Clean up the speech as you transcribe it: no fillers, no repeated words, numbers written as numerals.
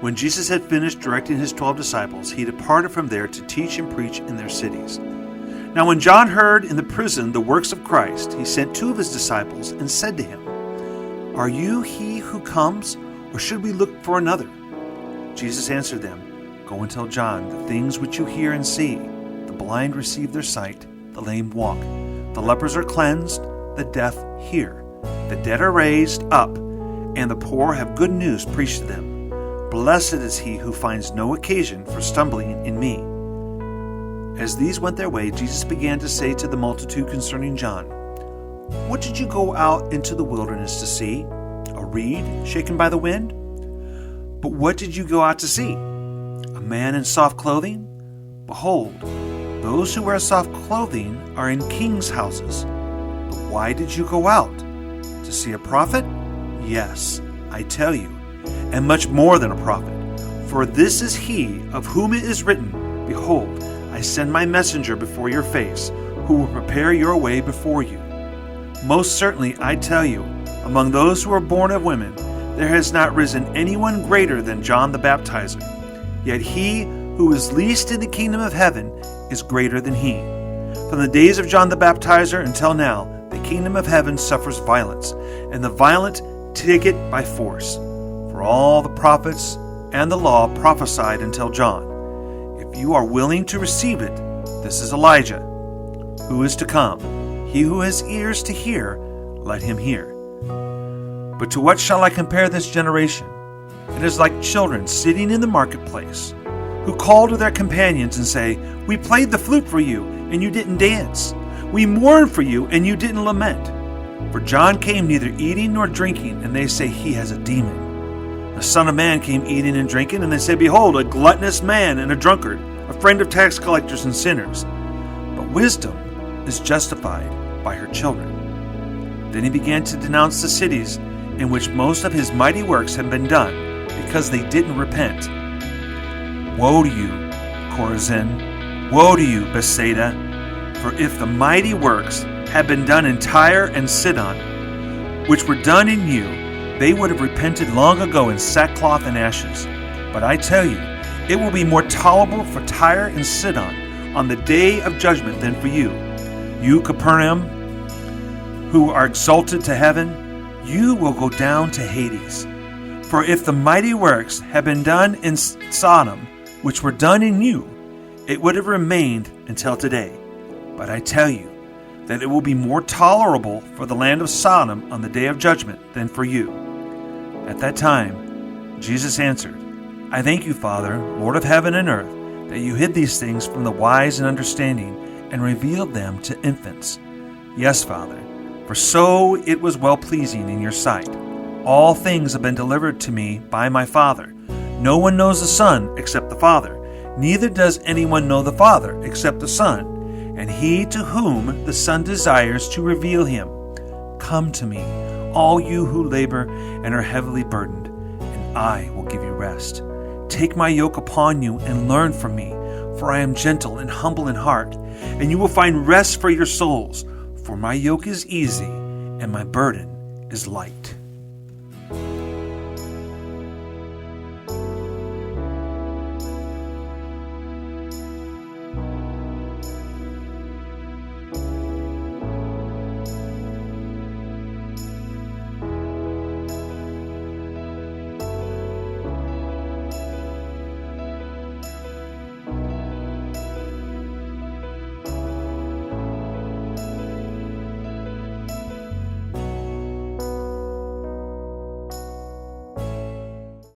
When Jesus had finished directing his 12 disciples, he departed from there to teach and preach in their cities. Now when John heard in the prison the works of Christ, he sent 2 of his disciples and said to him, "Are you he who comes, or should we look for another?" Jesus answered them, "Go and tell John the things which you hear and see. The blind receive their sight, the lame walk, the lepers are cleansed, the deaf hear, the dead are raised up, and the poor have good news preached to them. Blessed is he who finds no occasion for stumbling in me." As these went their way, Jesus began to say to the multitude concerning John, "What did you go out into the wilderness to see? A reed shaken by the wind? But what did you go out to see? A man in soft clothing? Behold, those who wear soft clothing are in kings' houses. But why did you go out? To see a prophet? Yes, I tell you, and much more than a prophet. For this is he of whom it is written, Behold, I send my messenger before your face, who will prepare your way before you. Most certainly, I tell you, among those who are born of women, there has not risen anyone greater than John the Baptizer. Yet he who is least in the kingdom of heaven is greater than he. From the days of John the Baptizer until now, the kingdom of heaven suffers violence, and the violent take it by force. For all the prophets and the law prophesied until John. If you are willing to receive it, this is Elijah, who is to come. He who has ears to hear, let him hear. But to what shall I compare this generation? It is like children sitting in the marketplace, who call to their companions and say, We played the flute for you, and you didn't dance. We mourned for you, and you didn't lament. For John came neither eating nor drinking, and they say he has a demon. The Son of Man came eating and drinking, and they say, Behold, a gluttonous man and a drunkard, a friend of tax collectors and sinners. But wisdom is justified by her children. Then he began to denounce the cities in which most of his mighty works had been done, because they didn't repent. Woe to you, Chorazin! Woe to you, Bethsaida! For if the mighty works had been done in Tyre and Sidon, which were done in you, they would have repented long ago in sackcloth and ashes. But I tell you, it will be more tolerable for Tyre and Sidon on the day of judgment than for you. You, Capernaum, who are exalted to heaven, you will go down to Hades. For if the mighty works had been done in Sodom, which were done in you, it would have remained until today. But I tell you that it will be more tolerable for the land of Sodom on the day of judgment than for you. At that time, Jesus answered, I thank you, Father, Lord of heaven and earth, that you hid these things from the wise and understanding and revealed them to infants. Yes, Father, for so it was well-pleasing in your sight. All things have been delivered to me by my Father. No one knows the Son except the Father. Neither does anyone know the Father except the Son, and he to whom the Son desires to reveal him. Come to me, all you who labor and are heavily burdened, and I will give you rest. Take my yoke upon you and learn from me, for I am gentle and humble in heart, and you will find rest for your souls. For my yoke is easy and my burden is light.